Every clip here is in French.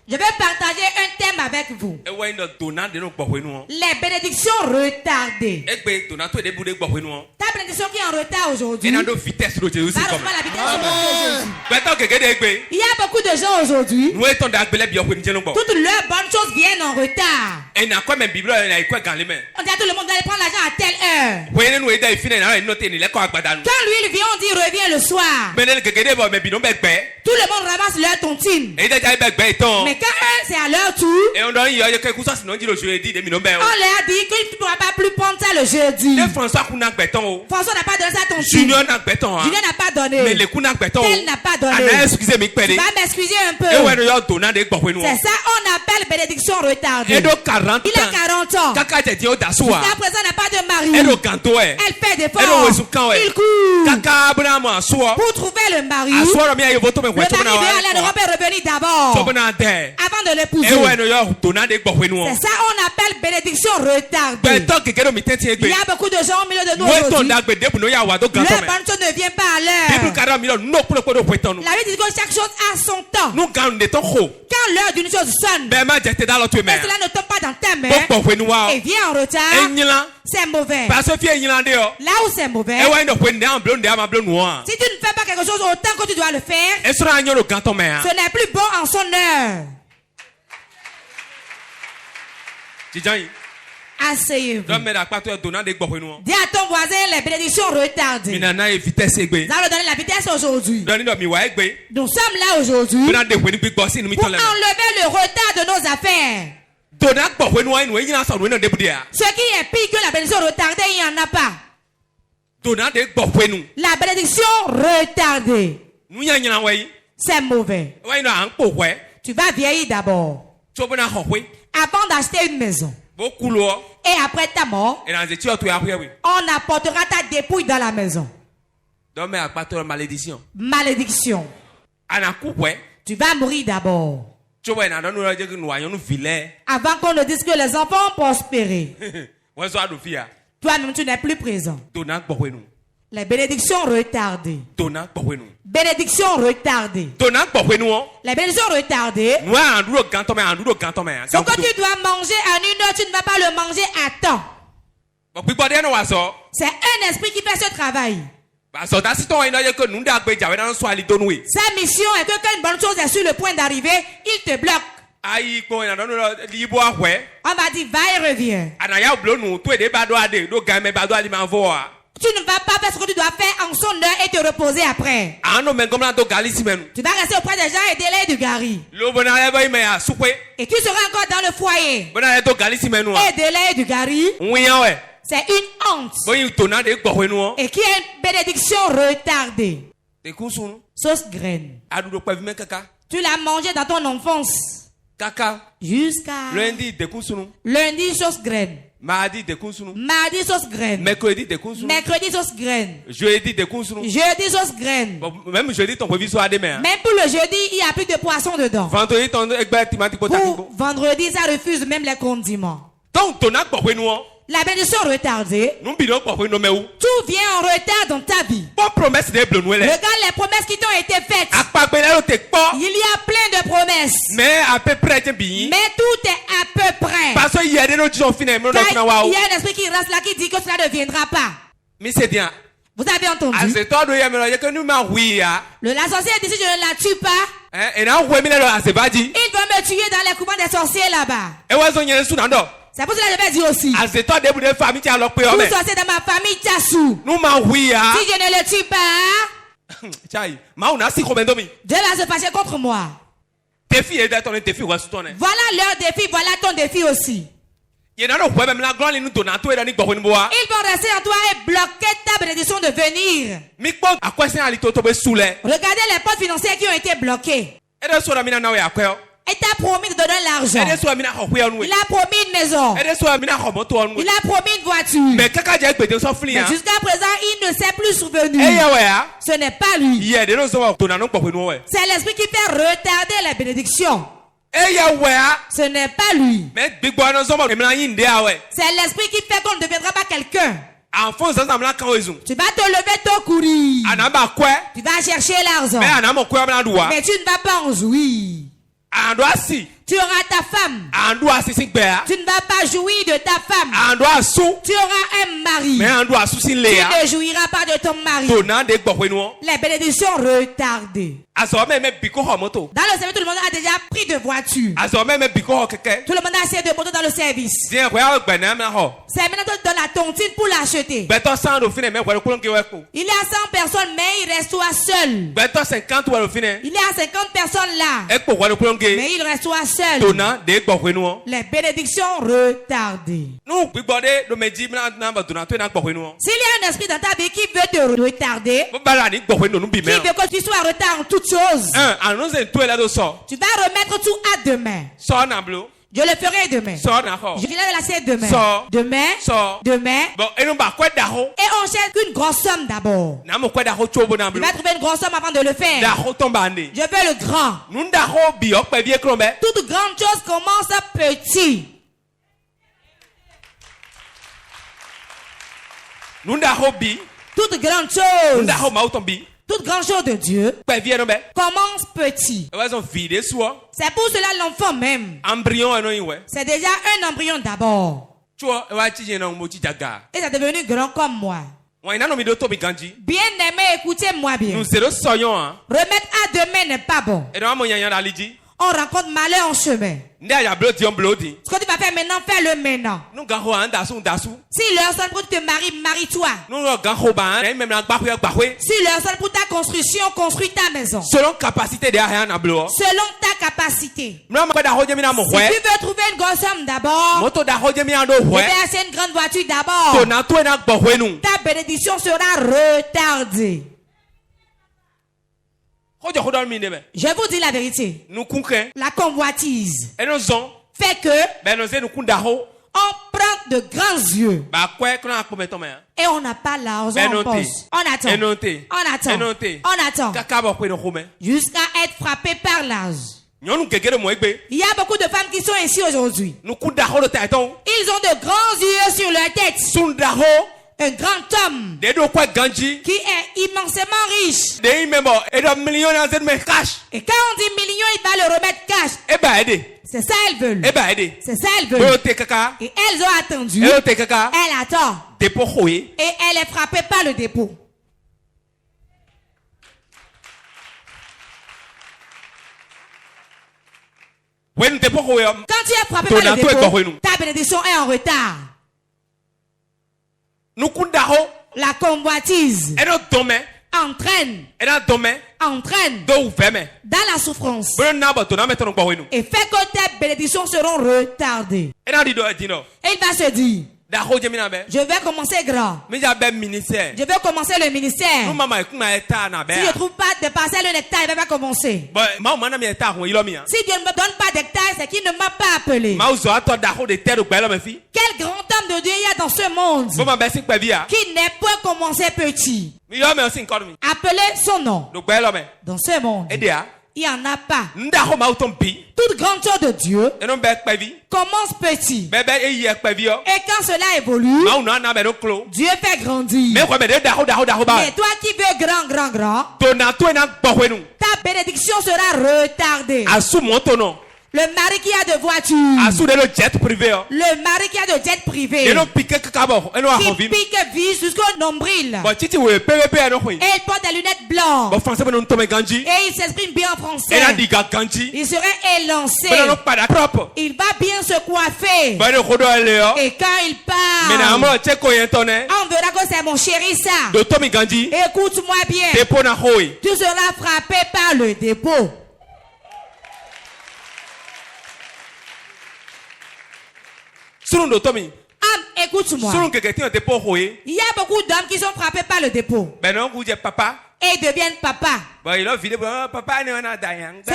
Je vais partager un thème avec vous. Les bénédictions retardées. Ta bénédiction qui est en retard aujourd'hui. Va recevoir la vitesse de Jésus. Il y a beaucoup de gens aujourd'hui. Toutes leurs bonnes choses viennent en retard. On dit à tout le monde d'aller prendre l'argent à telle heure. Quand lui il vient, on dit reviens le soir. Tout le monde ramasse leur tontine. Mais quand c'est à leur tour, on leur dit qu'il ne pourra pas plus prendre ça le jeudi. François n'a pas donné ça à tontine. Junior n'a pas donné. Tel n'a pas donné. Tu vas m'excuser un peu. C'est ça, on appelle bénédiction retardée. Il a 40 ans. Jusqu'à présent, n'a pas de mari. Elle fait des efforts. Il court. Pour trouver le mari. Le mari veut aller en Europe et revenir d'abord. Avant de l'épouser. C'est ça, on appelle bénédiction retardée. Il y a beaucoup de gens au milieu de nous aujourd'hui. Leur bonne chose ne vient pas à l'heure. La Bible dit que chaque chose a son temps. Quand l'heure d'une chose sonne, mais cela ne tombe pas dans ta main et vient en retard, c'est mauvais. Là où c'est mauvais, si tu ne fais pas quelque chose au temps que tu dois le faire, ce n'est plus bon en son heure. Asseyez-vous. Dis à ton voisin les bénédictions retardées. Nous allons donner la vitesse aujourd'hui. Nous sommes là aujourd'hui pour enlever le retard de nos affaires. Ce qui est pire que la bénédiction retardée, il n'y en a pas. La bénédiction retardée, c'est mauvais. Tu vas vieillir d'abord avant d'acheter une maison. Et après ta mort, on apportera ta dépouille dans la maison. Malédiction. Tu vas mourir d'abord. Avant qu'on ne dise que les enfants ont prospéré. Toi-même, tu n'es plus présent. Les bénédictions retardées. Bénédictions retardées. Les bénédictions retardées. Donc quand tu dois manger à 1 heure, tu ne vas pas le manger à temps. C'est un esprit qui fait ce travail. Sa mission est que quand une bonne chose est sur le point d'arriver, il te bloque. On va dire va et reviens. Tu ne vas pas faire ce que tu dois faire en son heure et te reposer après. Tu vas rester auprès des gens et délayer du gari. Et tu seras encore dans le foyer. Et délayer du gari. C'est une honte. Et qui est une bénédiction retardée. Sauce graine. Tu l'as mangé dans ton enfance. Jusqu'à lundi sauce graine. Mardi sauce graine. Mercredi sauce graine. Jeudi sauce graine. Même jeudi ton prévu soit demain. Même pour le jeudi, il n'y a plus de poisson dedans. Vendredi ça refuse même les condiments. Donc la bénédiction retardée. Tout vient en retard dans ta vie. Regarde les promesses qui t'ont été faites. Il y a plein de promesses. Mais tout est à peu près. Il y a un esprit qui reste là qui dit que cela ne viendra pas. Vous avez entendu? La sorcière dit si je ne la tue pas, il va me tuer dans les couvents des sorciers là-bas. C'est pour cela que je vais dire aussi. Tout sorcier dans ma famille Tassou. Si je ne le tue pas, Dieu va se fâcher contre moi. Voilà leur défi, voilà ton défi aussi. Ils vont rester en toi et bloquer ta bénédiction de venir. Regardez les portes financières qui ont été bloquées. Il t'a promis de donner l'argent. Il a promis une maison. Il a promis une voiture. Mais jusqu'à présent, il ne s'est plus souvenu. Ce n'est pas lui. C'est l'esprit qui fait retarder la bénédiction. Ce n'est pas lui. C'est l'esprit qui fait qu'on ne deviendra pas quelqu'un. Tu vas te lever tôt courir. Tu vas chercher l'argent. Mais tu ne vas pas en jouir. Tu auras ta femme. Tu ne vas pas jouir de ta femme. Tu auras un mari. Tu ne jouiras pas de ton mari. Les bénédictions retardées. Dans le service, tout le monde a déjà pris de voiture. Tout le monde a essayé de monter dans le service. C'est maintenant que tu donnes la tontine pour l'acheter. Il y a 100 personnes, mais il reste toi seul. Il y a 50 personnes là, mais il reste toi seul. Les bénédictions retardées. S'il y a un esprit dans ta vie qui veut te retarder, qui veut que tu sois en retard en toutes choses, tu vas remettre tout à demain. Je le ferai demain. Je viendrai de la scène demain. Demain. Et on cherche une grosse somme d'abord. Il va trouver une grosse somme avant de le faire. Je veux le grand. Toute grande chose commence petit. Toute grande chose. Toute grande chose de Dieu commence petit. C'est pour cela l'enfant même. C'est déjà un embryon d'abord. Et c'est devenu grand comme moi. Bien aimé, écoutez-moi bien. Remettre à demain n'est pas bon. On rencontre malheur en chemin. Ce que tu vas faire maintenant, fais-le maintenant. Si leur sonne pour te marier, marie-toi. Si leur sonne pour ta construction, construis ta maison. Selon ta capacité. Si tu veux trouver une grosse somme d'abord, tu veux acheter une grande voiture d'abord, ta bénédiction sera retardée. Je vous dis la vérité. La convoitise fait que on prend de grands yeux et on n'a pas l'argent en poche. On attend jusqu'à être frappé par l'âge. Il y a beaucoup de femmes qui sont ici aujourd'hui. Ils ont de grands yeux sur leur tête. Un grand homme qui est immensément riche. Et quand on dit millions, il va le remettre cash. C'est ça elles veulent. C'est ça elles veulent. Et elles ont attendu. Elle attend. Et elle est frappée par le dépôt. Quand tu es frappé par le dépôt, ta bénédiction est en retard. La convoitise entraîne dans la souffrance et fait que tes bénédictions seront retardées. Et il va se dire, je vais commencer grand. Je vais commencer le ministère. Si je ne trouve pas de parcelle de nectar, il va commencer. Si Dieu ne me donne pas d'hectare, c'est qu'il ne m'a pas appelé. Quel grand homme de Dieu il y a dans ce monde qui n'est pas commencé petit. Appelez son nom. Dans ce monde, il n'y en a pas. Toute grande chose de Dieu commence petit. Et quand cela évolue, Dieu fait grandir. Mais toi qui veux grand, ta bénédiction sera retardée. Le mari qui a de voitures. Le mari qui a de jet privé. Qui pique vis jusqu'au nombril. Et il porte des lunettes blanches. Et il s'exprime bien en français. Il serait élancé. Il va bien se coiffer. Et quand il parle, on verra que c'est mon chéri ça. Écoute-moi bien. Tu seras frappé par le dépôt. Écoute-moi. Il y a beaucoup d'hommes qui sont frappés par le dépôt. Et ils deviennent papa. Ce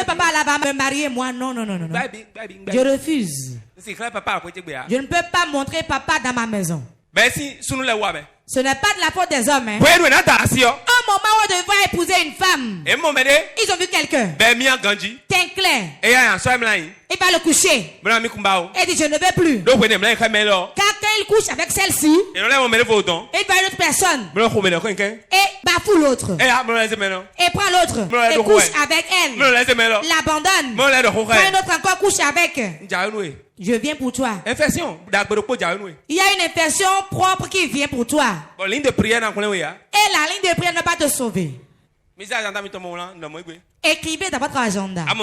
papa-là va me marier, moi. Non. Je refuse. Je ne peux pas montrer papa dans ma maison. Ce n'est pas de la faute des hommes. Hein. Un moment où on devait épouser une femme, ils ont vu quelqu'un. Teint clair. Il va le coucher. Il dit, je ne veux plus. Car quand il couche avec celle-ci, il va une autre personne. Et bafoue l'autre. Et prend l'autre. Et couche avec elle. L'abandonne. Prend une autre encore, couche avec. Je viens pour toi. Il y a une infection propre qui vient pour toi. Et la ligne de prière ne va pas te sauver. Écrivez dans votre agenda. Toute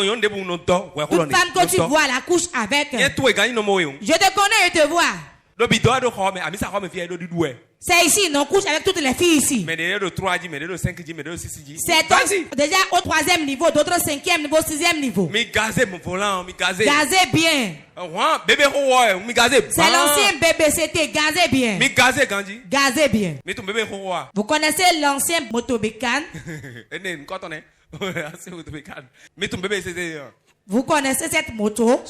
femme que tu vois la couche avec. Je te connais et te vois. C'est ici, non, couche avec toutes les filles ici. C'est déjà au 3e niveau, d'autres 5e niveau, 6e niveau. Gazez bien. C'est l'ancien BBCT, gazez bien. Gazez bien. Vous connaissez l'ancien Motobécan? Vous connaissez cette moto?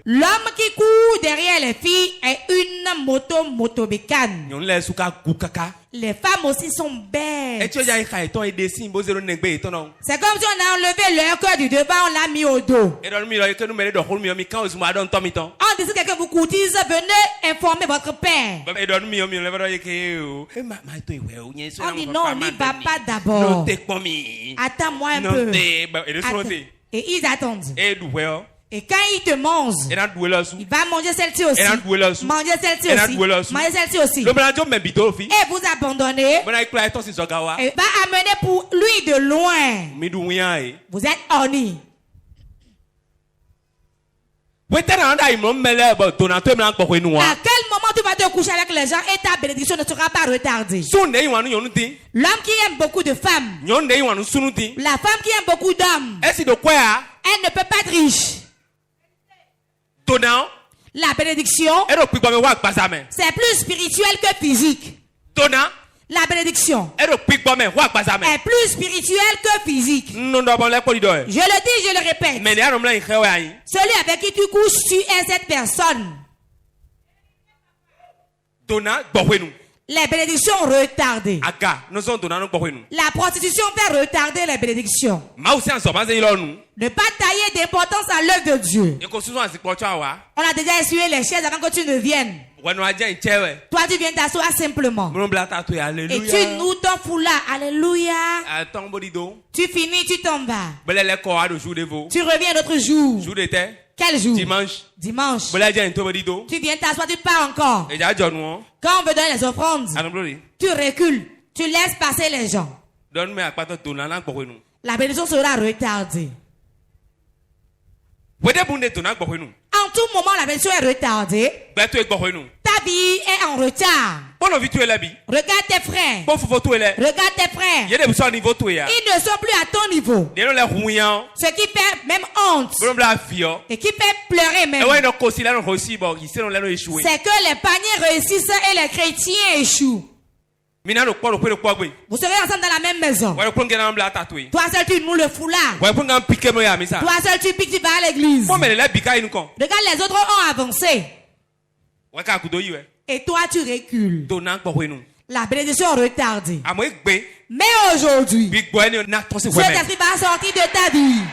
L'homme qui court derrière les filles est une motobécan. Les femmes aussi sont belles. C'est comme si on a enlevé leur cœur du devant, on l'a mis au dos. On dit que quelqu'un vous courtise, venez informer votre père. On dit non, on n'y va pas d'abord. Attends-moi un peu. Et ils attendent. Et quand il te mange, il va manger celle-ci aussi. Manger celle-ci aussi. Manger celle-ci aussi. Et vous abandonnez. Et va amener pour lui de loin. Vous êtes orni. À quel moment tu vas te coucher avec les gens et ta bénédiction ne sera pas retardée? L'homme qui aime beaucoup de femmes, la femme qui aime beaucoup d'hommes, elle ne peut pas être riche. La bénédiction, c'est plus spirituel que physique. La bénédiction est plus spirituelle que physique. Je le dis, je le répète. Celui avec qui tu couches, tu es cette personne. Les bénédictions retardées. La prostitution fait retarder les bénédictions. Ne pas tailler d'importance à l'œuvre de Dieu. On a déjà essuyé les chaises avant que tu ne viennes. Toi, tu viens t'asseoir simplement. Et tu noues ton foulard. Alléluia. Tu finis, tu t'en vas. Tu reviens l'autre jour. Quel jour? Dimanche. Tu viens t'asseoir, tu pars encore. Quand on veut donner les offrandes, tu recules. Tu laisses passer les gens. La bénédiction sera retardée. En tout moment, la bénédiction est retardée. Ta vie est en retard. Regarde tes frères. Regarde tes frères. Ils ne sont plus à ton niveau. Ce qui fait même honte. Et qui fait pleurer même. C'est que les paniers réussissent et les chrétiens échouent. Vous serez ensemble dans la même maison. Toi seul tu noues le foulard. Toi seul tu piques, tu vas à l'église. Regarde, les autres ont avancé. Et toi tu recules. La bénédiction est retardée. Mais aujourd'hui, cet esprit va sortir de ta vie.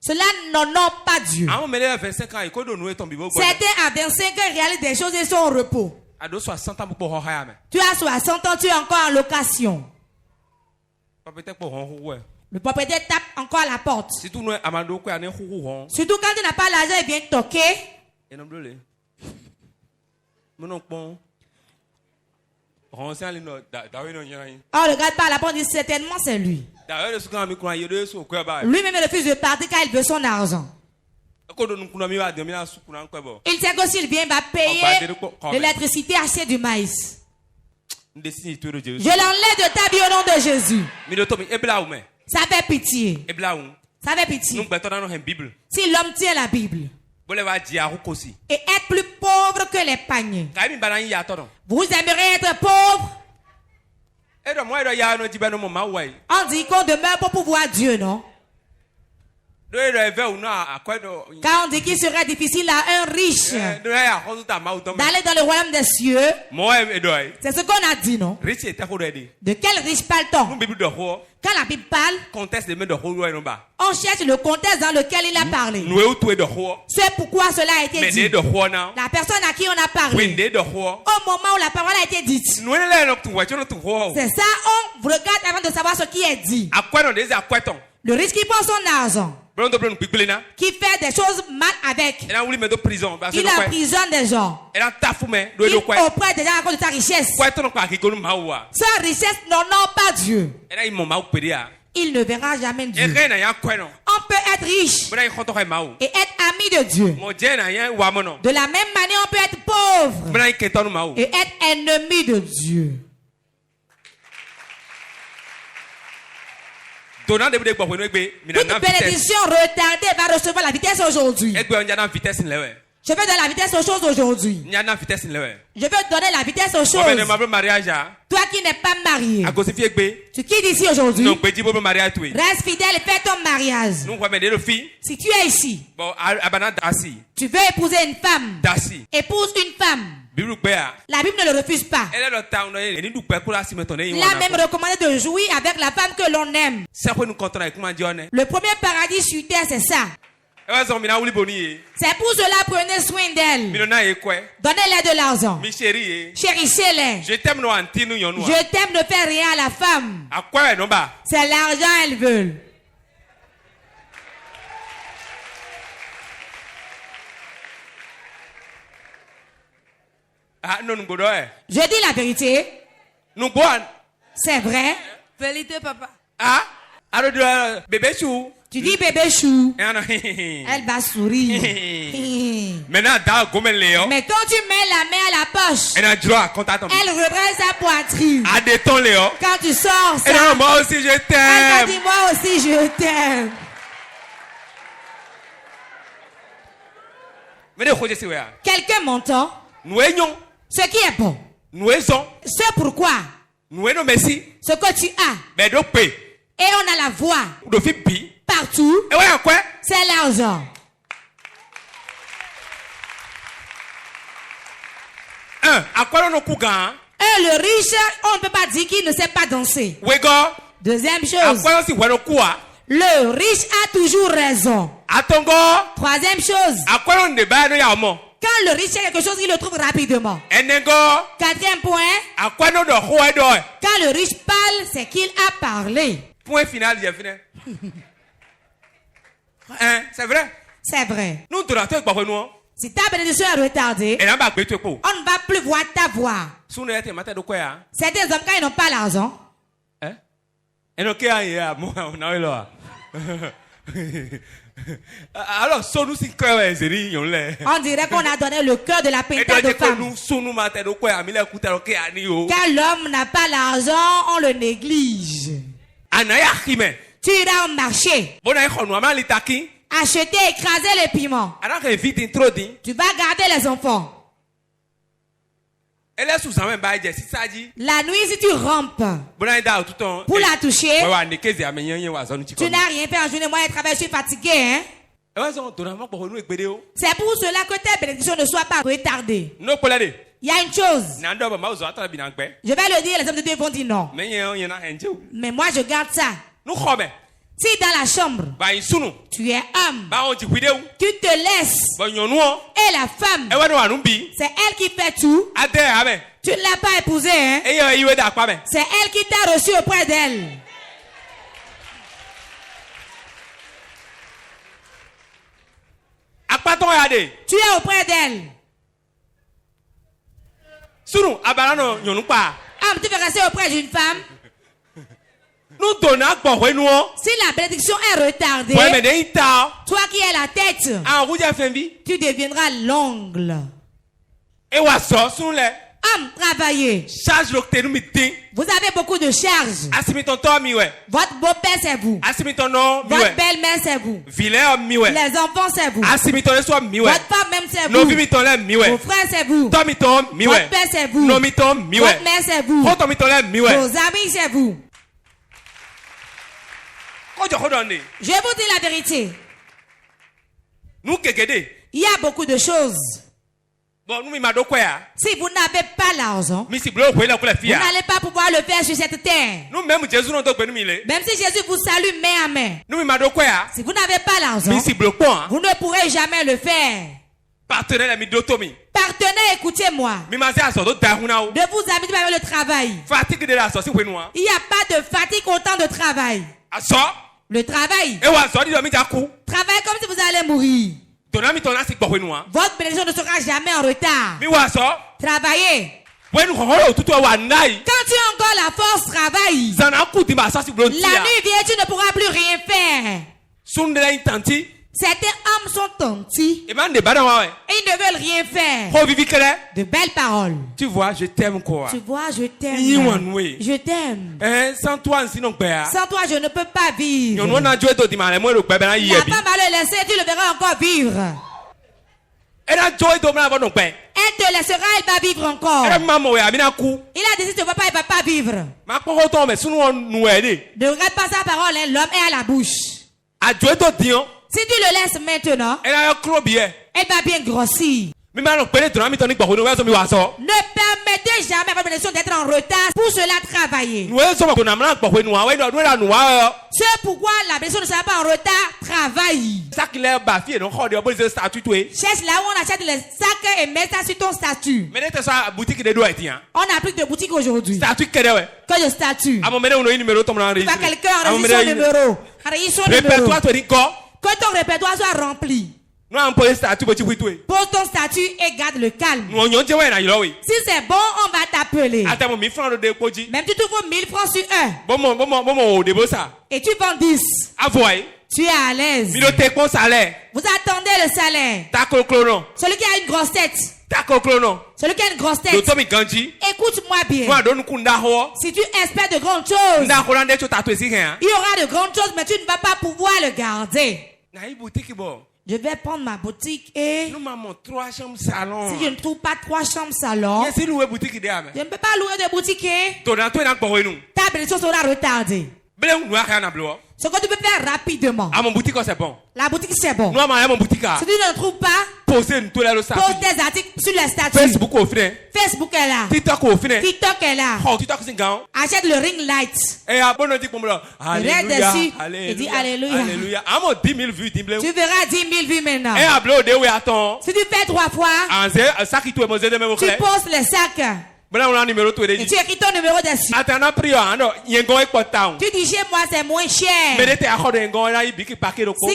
Cela n'honore pas Dieu. Certains à 25 ans réalisent des choses et sont au repos. Tu as 60 ans, tu es encore en location. Le propriétaire tape encore à la porte. Surtout quand tu n'as pas l'argent, il vient toquer. Oh, regarde pas à la porte, il dit certainement c'est lui. Lui-même refuse de partir car il veut son argent. Il sait que s'il vient, il va payer l'électricité, acheter du maïs. Je l'enlève de ta vie au nom de Jésus. Ça fait pitié. Ça fait pitié. Si l'homme tient la Bible et être plus pauvre que les paniers, vous aimeriez être pauvre? On dit qu'on demeure pour pouvoir Dieu, non? Car on dit qu'il serait difficile à un riche d'aller dans le royaume des cieux. C'est ce qu'on a dit, non? De quel riche parle-t-on? Quand la Bible parle, on cherche le contexte dans lequel il a parlé. C'est pourquoi cela a été dit. La personne à qui on a parlé, au moment où la parole a été dite. C'est ça, on regarde avant de savoir ce qui est dit. Le riche qui prend son argent, qui fait des choses mal avec, il emprisonne des gens, il auprès des gens à cause de sa richesse. Sa richesse n'honore pas Dieu. Il ne verra jamais Dieu. On peut être riche et être ami de Dieu. De la même manière, on peut être pauvre et être ennemi de Dieu. Toute bénédiction retardée va recevoir la vitesse aujourd'hui. Je veux donner la vitesse aux choses aujourd'hui. Je veux donner la vitesse aux choses. Toi qui n'es pas marié, tu quittes ici aujourd'hui. Reste fidèle et fais ton mariage. Si tu es ici, tu veux épouser une femme, épouse une femme. La Bible ne le refuse pas. Il a même recommandé de jouir avec la femme que l'on aime. Le premier paradis sur terre, c'est ça. C'est pour cela, prenez soin d'elle. Donnez-leur de l'argent. Chérissez-les. Je t'aime, ne fais rien à la femme. C'est l'argent qu'elles veulent. Je dis la vérité. C'est vrai. Vérité, papa. Bébé chou. Tu dis bébé chou. Elle va sourire. Mais quand tu mets la main à la poche, elle redresse sa poitrine. Quand tu sors ça, moi aussi je t'aime. Elle dit moi aussi je t'aime. Quelqu'un m'entend? Ce qui est bon. C'est pourquoi ce que tu as. Et on a la voix partout. C'est l'argent. Le riche, on ne peut pas dire qu'il ne sait pas danser. Deuxième chose. Le riche a toujours raison. Troisième chose. Quand le riche a quelque chose, il le trouve rapidement. Quatrième point. Quand le riche parle, c'est qu'il a parlé. Point final, j'ai fini. C'est vrai. C'est vrai. Si ta bénédiction est retardée, on ne va plus voir ta voix. Certains hommes, quand ils n'ont pas l'argent, alors, on dirait qu'on a donné le cœur de la peinture de femme. Quand l'homme n'a pas l'argent, on le néglige. Tu iras au marché, acheter, écraser les piments. Tu vas garder les enfants. La nuit, si tu rampes pour la toucher, tu n'as rien fait en journée. Moi, je travaille, je suis fatigué. Hein? C'est pour cela que ta bénédiction ne soit pas retardée. Il y a une chose. Je vais le dire, les hommes de Dieu vont dire non. Mais moi, je garde ça. Si dans la chambre, tu es homme, tu te laisses, et la femme, c'est elle qui fait tout. Tu ne l'as pas épousée, hein? C'est elle qui t'a reçu auprès d'elle. Tu es auprès d'elle. Homme, tu veux rester auprès d'une femme? Si la bénédiction est retardée, toi qui es la tête, tu deviendras l'ongle. Homme, travaillez. Vous avez beaucoup de charges. Votre beau-père, c'est vous. Votre belle-mère, c'est vous. Les enfants, c'est vous. Votre femme même, c'est vous. Vos frères, c'est vous. Votre père, c'est vous. Votre mère, c'est vous. Vos amis, c'est vous. Je vous dis la vérité. Il y a beaucoup de choses. Si vous n'avez pas l'argent, vous n'allez pas pouvoir le faire sur cette terre. Même si Jésus vous salue main à main, si vous n'avez pas l'argent, vous ne pourrez jamais le faire. Partenaire, écoutez-moi. De vous habituer avec le travail. Il n'y a pas de fatigue autant de travail. Le travail. Travaillez comme si vous allez mourir. Votre bénédiction ne sera jamais en retard. Travaillez. Quand tu as encore la force, travaille. La nuit vient, tu ne pourras plus rien faire. Certains hommes sont tontis et ils ne veulent rien faire. De belles paroles. Tu vois, je t'aime quoi. Tu vois, je t'aime. Je t'aime. Sans toi, je ne peux pas vivre. La femme va le laisser, tu le verras encore vivre. Elle te laissera, elle va vivre encore. Il a décidé que papa, il ne va pas vivre. Ne regarde pas sa parole, hein. L'homme est à la bouche. Si tu le laisses maintenant, elle va bien grossir. Ne permettez jamais à votre bénédiction d'être en retard pour cela travailler. C'est pourquoi la bénédiction ne sera pas en retard, travaille. Cherche là où on achète les sacs et mets ça sur ton statut. On n'a plus de boutique aujourd'hui. Que de statut. Pas quelqu'un enregistre son numéro. Que ton répertoire soit rempli. Pose ton statut et garde le calme. Si c'est bon, on va t'appeler. Même tu trouves 1000 francs sur un. Et tu vends 10. Tu es à l'aise. Vous attendez le salaire. Celui qui a une grosse tête. Celui qui a une grosse tête. Écoute-moi bien. Si tu espères de grandes choses, il y aura de grandes choses, mais tu ne vas pas pouvoir le garder. Je vais prendre ma boutique et si je ne trouve pas 3 chambres salon, je ne peux pas louer de boutique. Ta bénédiction sera retardée. Ce que tu peux faire rapidement. La boutique c'est bon. Si tu ne trouves pas, pose tes articles sur les statuts. Facebook est là. TikTok est là. Achète le ring light. Reste dessus et dis Alléluia. Tu verras 10 000 vues maintenant. Si tu fais 3 fois, tu poses les sacs. Et tu écris ton numéro dessus. Tu dis chez moi c'est moins cher. Si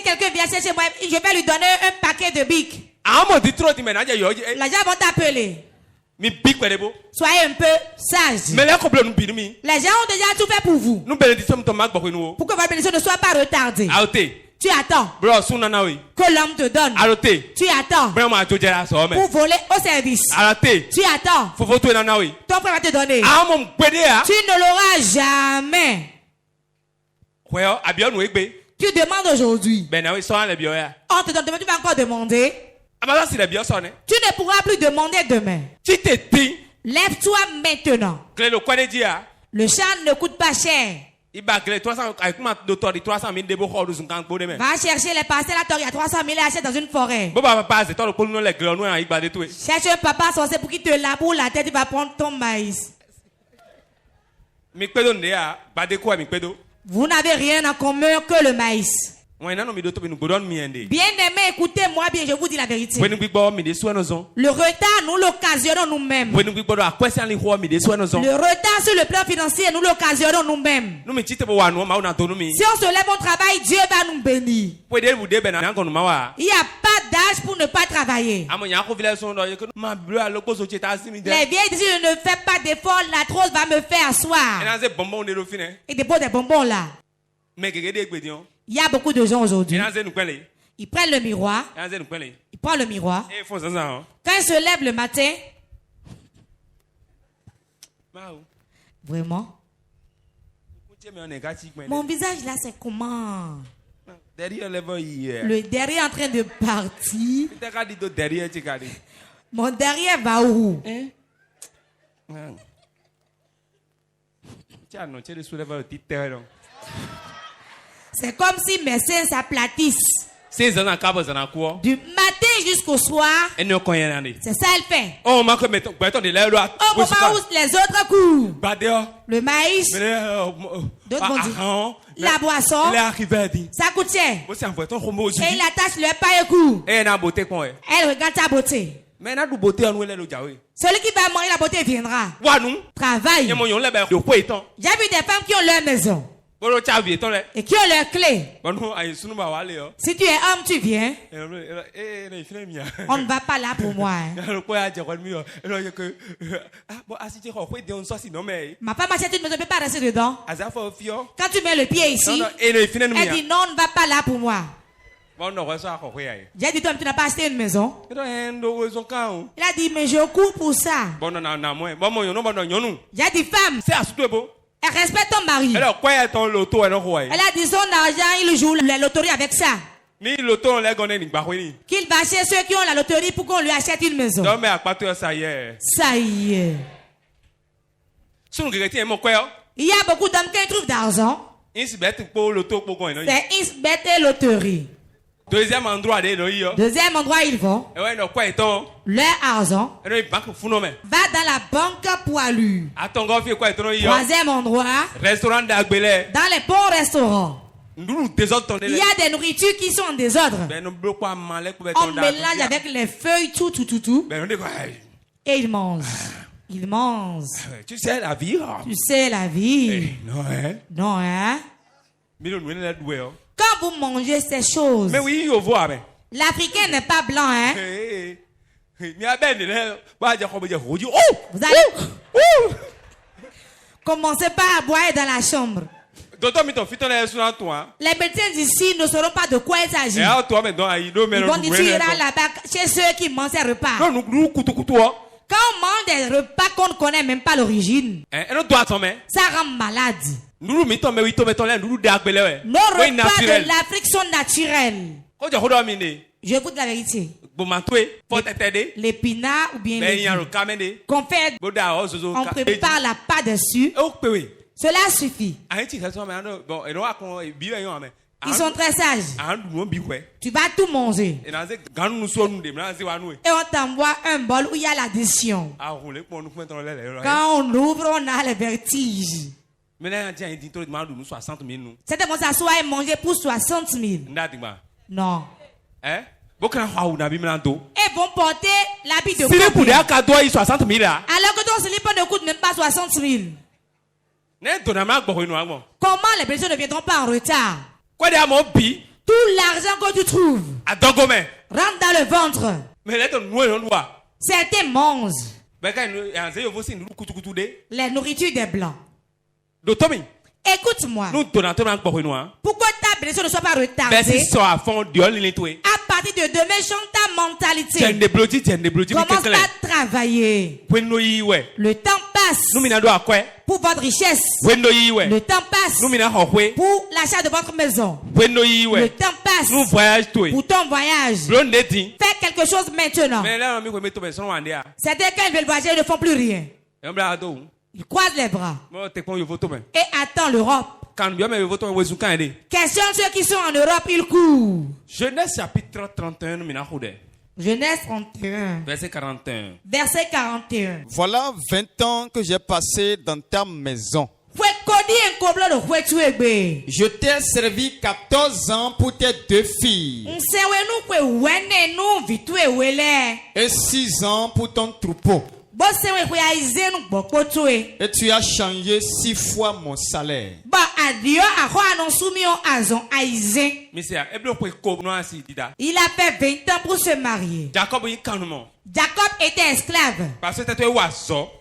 quelqu'un vient chez moi, je vais lui donner un paquet de bics. Les gens vont t'appeler. Soyez un peu sage. Les gens ont déjà tout fait pour vous. Pour que votre bénédiction ne soit pas retardée. Tu attends que l'homme te donne. Tu attends pour voler au service. Tu attends. Ton frère va te donner. Tu ne l'auras jamais. Tu demandes aujourd'hui. On te donne demain, tu vas encore demander. Tu ne pourras plus demander demain. Lève-toi maintenant. Le champ ne coûte pas cher. Va chercher les parcelles à Tori à 300 000 et achète dans une forêt. Cherche un papa sorcier pour qu'il te laboure la tête, il va prendre ton maïs. Vous n'avez rien en commun que le maïs. Bien-aimé, écoutez-moi bien, je vous dis la vérité. Le retard, nous l'occasionnons nous-mêmes. Le retard sur le plan financier, nous l'occasionnons nous-mêmes. Si on se lève au travail, Dieu va nous bénir. Il n'y a pas d'âge pour ne pas travailler. Les vieilles disent, je ne fais pas d'effort, la trousse va me faire asseoir. Et dépose des bonbons là. Il y a beaucoup de gens aujourd'hui. Ils prennent le miroir. Ils prennent le miroir. Quand ils se lèvent le matin. Vraiment? Mon visage là, c'est comment? Le derrière est en train de partir. Mon derrière va où? C'est comme si mes seins s'aplatissent. Du matin jusqu'au soir. C'est ça elle fait. Au moment où les autres courent. Le maïs. D'autres vont dire. La boisson. Ça coûte cher. Et il attache le paille elle regarde ta beauté. Celui qui va manger la beauté viendra. Travaille. J'ai vu des femmes qui ont leur maison. Et qui ont leur clé. Si tu es homme, tu viens. On ne va pas là pour moi. Ma femme achète une maison, ne peut pas rester dedans. Quand tu mets le pied ici, elle dit non, on ne va pas là pour moi. J'ai dit, toi, tu n'as pas acheté une maison. Il a dit, mais je cours pour ça. J'ai dit, femme, elle respecte ton mari. Elle a dit, son argent, il joue la loterie avec ça. Qu'il va chez ceux qui ont la loterie pour qu'on lui achète une maison. Ça y est. Il y a beaucoup d'hommes qui trouvent d'argent. C'est Insbet et loterie. Deuxième endroit, ils vont. Leur argent va dans la banque poilue. Troisième endroit, dans les bons restaurants. Il y a des nourritures qui sont en désordre. On mélange avec les feuilles, tout. Et ils mangent. Tu sais la vie. Non, hein? Quand vous mangez ces choses, l'Africain n'est pas blanc, hein? Vous allez commencer par à boire dans la chambre. Les médecins d'ici ne sauront pas de quoi il s'agit. Ils vont dire tu iras là-bas chez ceux qui mangent ces repas. Quand on mange des repas qu'on ne connaît même pas l'origine, ça rend malade. Nos repas de l'Afrique sont naturels. Je vous dis la vérité. L'épinard ou bien qu'on fait, on prépare la pâte dessus. Cela suffit. Ils sont très sages. Tu vas tout manger. Et on t'envoie un bol où il y a l'addition. Quand on ouvre, on a le vertige. C'était bon s'asseoir et manger pour 60 000. Non. Et vont porter l'habit de couple. Alors que ton slip ne coûte même pas 60 000. Comment les personnes ne viendront pas en retard? Tout l'argent que tu trouves rentre dans le ventre. Certains mangent les nourritures des blancs. Écoute-moi. Pourquoi ta blessure ne soit pas retardée? À partir de demain, change ta mentalité. Commence à travailler. Le temps passe pour votre richesse. Le temps passe pour l'achat de votre maison. Le temps passe pour ton voyage. Fais quelque chose maintenant. Certains quand ils veulent voyager, ils ne font plus rien. Ils croisent les bras et attendent l'Europe. Question ceux qui sont en Europe, ils courent. Genèse chapitre 31. Genèse 31. Verset 41. Verset 41. Voilà 20 ans que j'ai passé dans ta maison. Je t'ai servi 14 ans pour tes 2 filles. Et 6 ans pour ton troupeau. Et tu as changé 6 fois mon salaire. Il a fait 20 ans pour se marier. Jacob était esclave.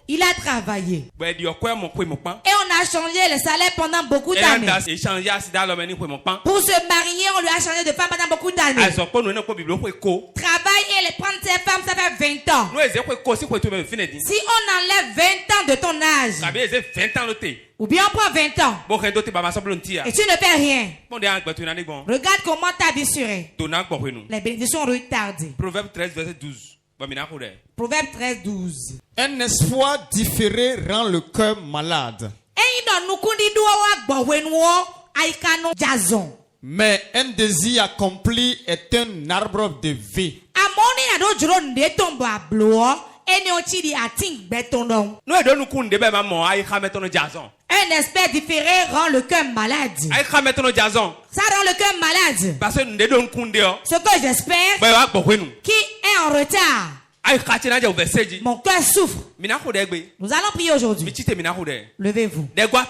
Il a travaillé. Et on a changé le salaire pendant beaucoup d'années. Pour se marier, on lui a changé de femme pendant beaucoup d'années. Travailler et prendre ses femmes, ça fait 20 ans. Si on enlève 20 ans de ton âge, ou bien on prend 20 ans, et tu ne fais rien, regarde comment ta vie serait. Les bénédictions retardées. Proverbe 13, verset 12. Proverbe 13, 12. Un espoir différé rend le cœur malade. Mais un désir accompli est un arbre de vie. Un aspect différé rend le cœur malade. Ça rend le cœur malade. Ce que j'espère, qui est en retard, mon cœur souffre. Nous allons prier aujourd'hui. Levez-vous. 3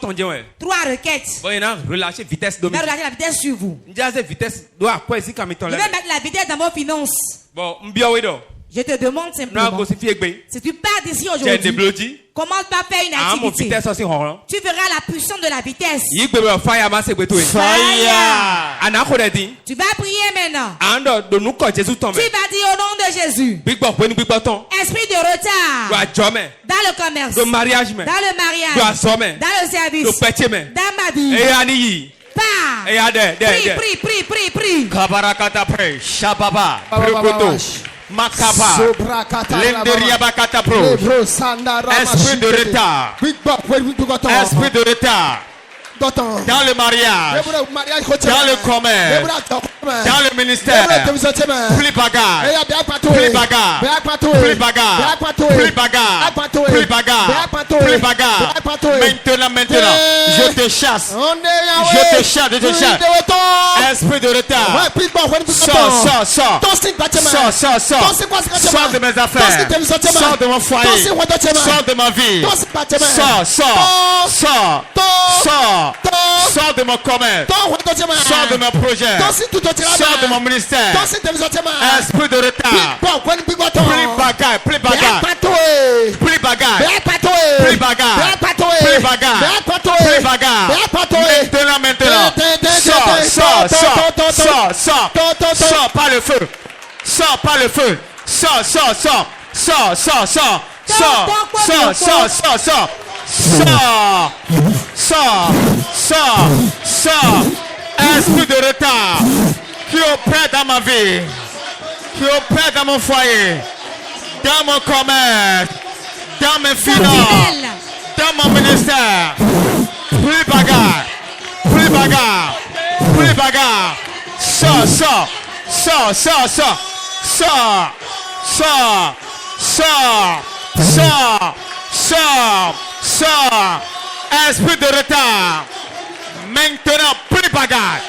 requêtes. Je vais relâcher la vitesse sur vous. Je vais mettre la vitesse dans vos finances. Je te demande simplement, si tu pars d'ici aujourd'hui, commence par faire une activité. Tu verras la puissance de la vitesse. Fire. Tu vas prier maintenant. Tu vas dire au nom de Jésus. Esprit de retard. Dans le commerce. Dans le mariage. Dans le service. Dans ma vie. Pars. Prie. Kabarakata pray. Shababa. Makaba, Lenderiabakata Pro, esprit de retard, dans le mariage, dans le commerce, dans le ministère, plus bagarre, maintenant, je te chasse, esprit de retard, sors de mes affaires, sors de mon foyer, sors de ma vie, sors de mon commerce, sors de mon projet, sors de mon ministère. Esprit de retard, plus bagarre. Maintenant, sors par le feu, sors esprit de retard qui opère dans ma vie, qui opère dans mon foyer, dans mon commerce, dans mes finances, dans mon ministère. Plus bagarre. Sors. Esprit de retard. Maintenant, plus bagarre.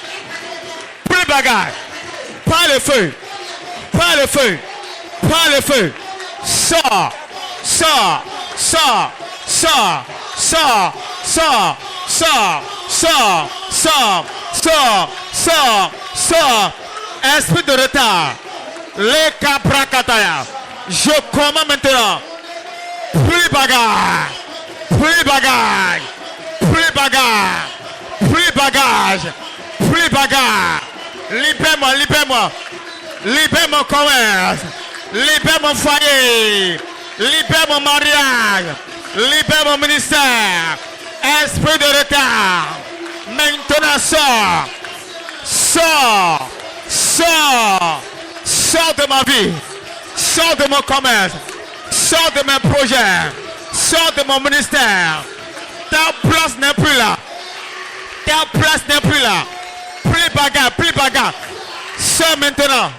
Pas le feu. Sors. Esprit de retard. Les caprakataya. Je commande maintenant. Plus bagarre. Libère-moi. Libère mon commerce. Libère mon foyer. Libère mon mariage. Libère mon ministère. Esprit de retard. Maintenant sors de ma vie. Sors de mon commerce. Sors de mes projets. Sors de mon ministère. Ta place n'est plus là. Plus bagarre. Sors maintenant.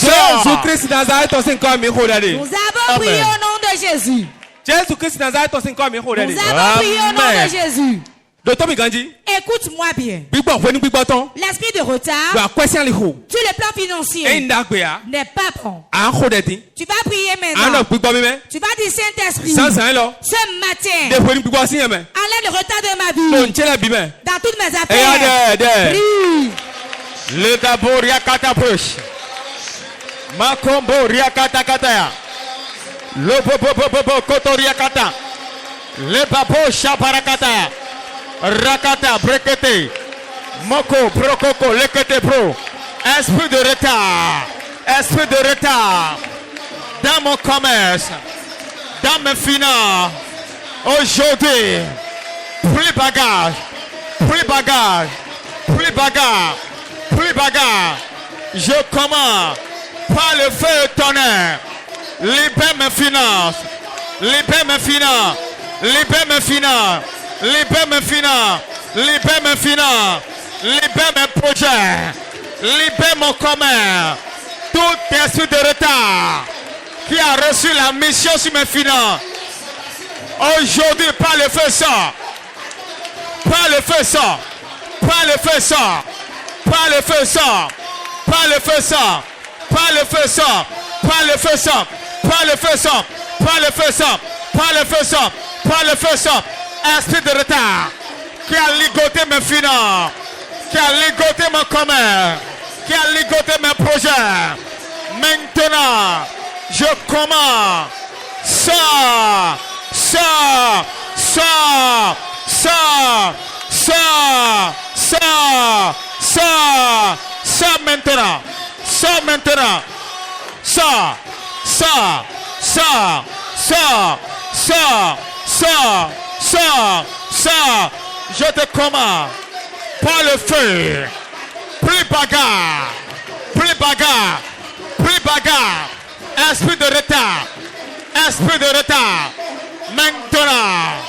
Jésus-Christ Nazareth, nous avons prié au nom de Jésus. Jésus-Christ Nazareth, nous avons prié au nom de Jésus. Écoute-moi bien. L'esprit de retard sur le plan financier n'est pas bon. Tu vas prier maintenant. Tu vas dire Saint-Esprit, ce matin, enlève le retard de ma vie dans toutes mes affaires. Prie. Le d'abord Yakatapush. Makombo Riakatakataya. Le Bobo Kotoriakata. Le Babo Shabarakata. Rakata Brekete. Moko Brokoko Lekete Pro. Esprit de retard. Dans mon commerce. Dans mes finances. Aujourd'hui. Plus bagarre. Je commande par le feu tonnerre. Libère mes finances. Libère mes finances. Libère mes finances. Libère mes finances. Libère mes finances. Libère mes projets. Libère mon commerce. Tout esprit de retard qui a reçu la mission sur mes finances. Aujourd'hui, par le feu sort. Par le feu sort. Par le feu sort. Par le feu sort. Par le feu sort. Par le feu sort. Par le feu sort. Par le feu sort. Par le feu sort. Par le feu sort. Par le feu sort. Esprit de retard qui a ligoté mes finances, qui a ligoté mon commerce, qui a ligoté mes projets. Maintenant, je commence. Sors, sors, sors, sors, sors, sors, sors, sors maintenant. Sors maintenant. Sors, sors, sors, sors, sors, sors, sors, sors. Je te commande par le feu. Plus bagarre. Plus bagarre. Plus bagarre. Esprit de retard. Esprit de retard. Maintenant.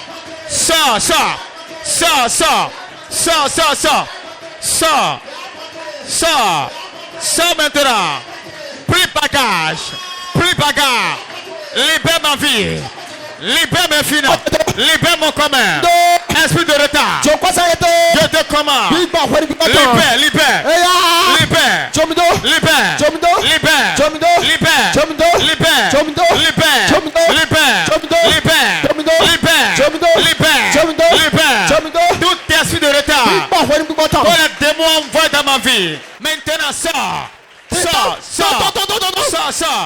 Sors, sors. Sors, sors. Sors, sors, sors. Sors. Sors. Sors maintenant. Plus bagage. Plus bagarre. Libère ma vie. Libère mes finances. Libère mon commerce. Esprit de retard. Je te commande. Libère, libère. Libère. Libère. Libère. Libère. Libère. Libère. Libère. Libère. Libère. Tout esprit de retard. Pour les démons envoient dans ma vie. Maintenant sors. Sors, sors, sors, sors, sors,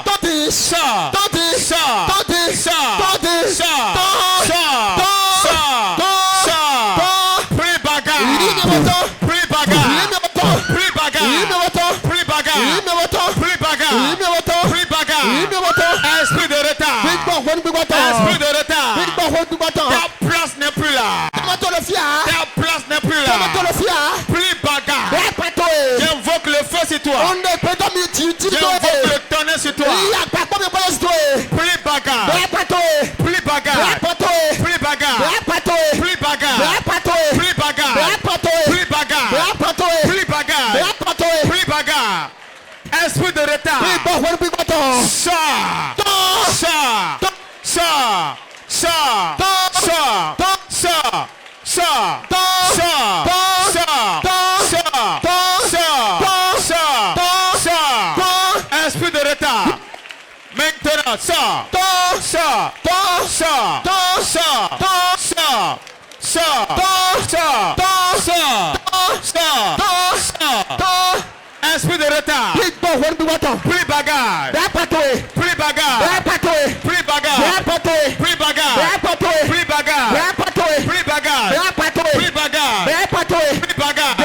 sors, plus bagarre, plus bagarre, plus bagarre, plus bagarre, plus bagarre, plus bagarre, esprit de retard, esprit de retard, ta place n'est plus là, ta place n'est plus là, plus bagarre, j'invoque le feu sur toi. J'invoque le tonnerre sur toi. Plus bagarre. Plus bagarre. Plus bagarre. Plus bagarre. Plus bagarre. Plus bagarre. Plus bagarre. Plus bagarre. Esprit de retard. Sors. Sors. Sors. Sors. Sors. Sors. Sors. Sors. Esprit de retard. Maintenant, sors. Sors. Sors. Sors. Sors. Sors. Sors. Esprit de retard. Plus bagarre. Plus bagarre. Plus bagarre. Plus bagarre. Plus bagarre. Plus bagarre. Plus bagarre. Plus bagarre.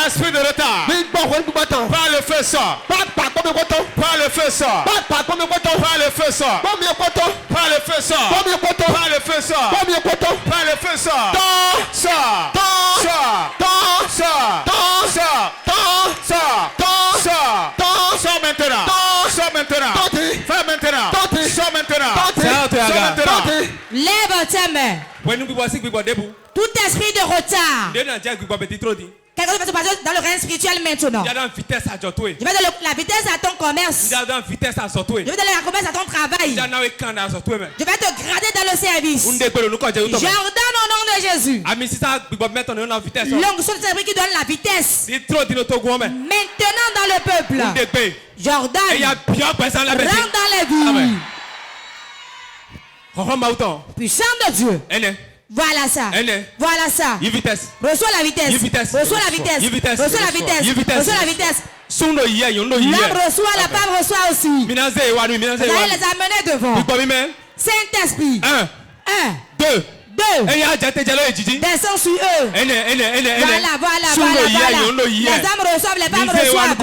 Esprit de retard. Par le feu sort. Par le feu sort. Par le feu sort. Par le feu sort. Par le feu sort. Par le feu sort. Sort. Sors maintenant. Sors maintenant. Fais maintenant. Sors maintenant. Lève ta main. Tout esprit de retard. Quelque chose va se passer dans le règne spirituel maintenant. Je vais donner la vitesse à ton commerce. Je vais donner la commerce à ton travail. Je vais te grader dans le service. J'ordonne au nom de Jésus. L'onction de Saint-Esprit qui donne la vitesse. Maintenant dans le peuple. J'ordonne. Rentre dans les vies. Puissant de Dieu. Voilà ça. Voilà ça. Reçois la vitesse. Reçois la vitesse. Reçois la vitesse. Reçois la vitesse. L'homme reçoit, la femme reçoit aussi. Vous allez les amener devant. Saint-Esprit. 1, 2, 2. Descends sur eux. Voilà, voilà, voilà. Les hommes reçoivent, les femmes reçoivent.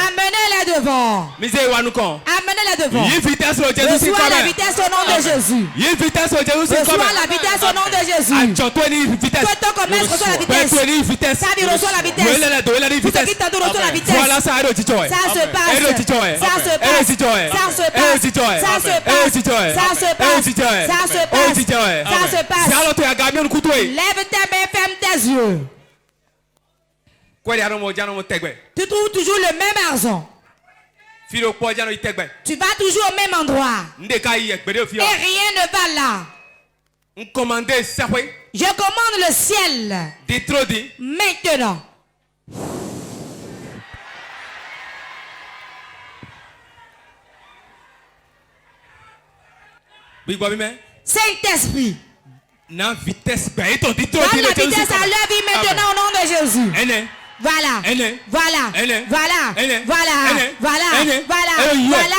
Amenez-les devant. Amenez-les devant. Reçois la vitesse au nom de Jésus. Reçois la vitesse au nom de Jésus. Que ton commerce reçoit la vitesse. Ta vie reçoit la vitesse. Tout ce qui t'entoure reçoit la vitesse. Ça se passe. Ça se passe. Ça se passe. Ça se passe. Ça se passe. Ça se passe. Ça se passe. Lève tes mains, ferme tes yeux. Tu trouves toujours le même argent. Tu vas toujours au même endroit. Et rien ne va là. Je commande le ciel. Maintenant. Saint-Esprit. Dans la vitesse à leur vie maintenant au nom de Jésus. Voilà, voilà, voilà, voilà, voilà, voilà, voilà,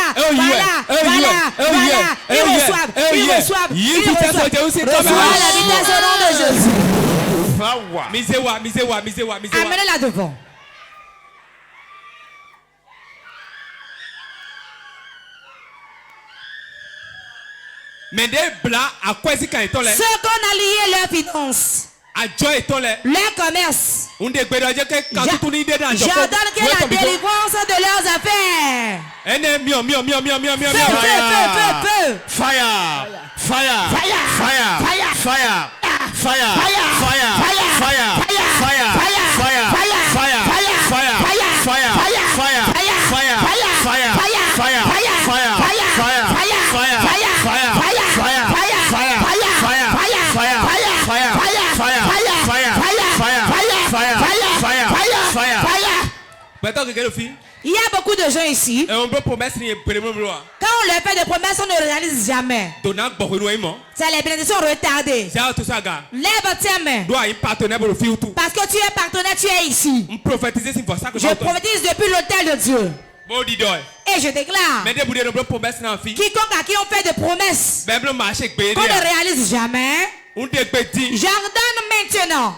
voilà. Ils reçoivent. Reçois la vitesse au nom de Jésus. Amenez-la devant. Ceux qu'on a lié leurs finances, leur commerce, j'ordonne que la délivrance de leurs affaires. Fire. Fire. Fire. Fire. Fire. Fire. Fire. Fire. Fire. Fire. Fire. Fire. Fire. Fire. Fire. Fire. Fire. Fire. Il y a beaucoup de gens ici. Quand on leur fait des promesses, on ne réalise jamais. C'est les bénédictions retardées. Lève tes mains. Parce que tu es partenaire, tu es ici. Je prophétise depuis l'autel de Dieu. Et je déclare, quiconque à qui on fait des promesses qu'on ne réalise jamais, j'ordonne maintenant,